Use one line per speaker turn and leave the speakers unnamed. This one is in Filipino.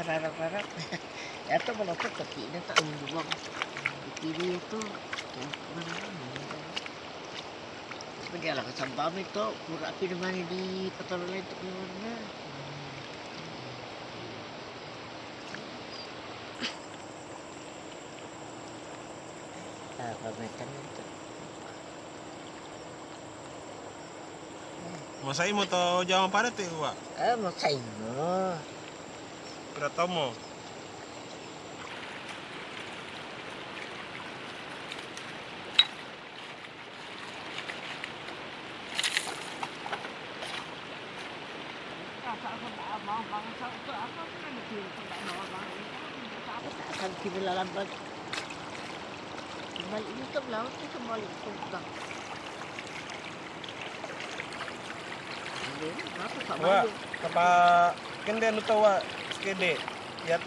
mararap-rarap. Ito malapit tapi na taong buwang. Dipili ito. Pagkala ka sa bami ito, pura api naman di patulala ito keluar na. Pamitan ito.
Masay mo to jangan padat eh, Wak.
Masay mo.
Berapa mo?
Akan kinalalambat. Balik itu laut itu balik juga.
Wak, kapa kende anu tawa skede. Yat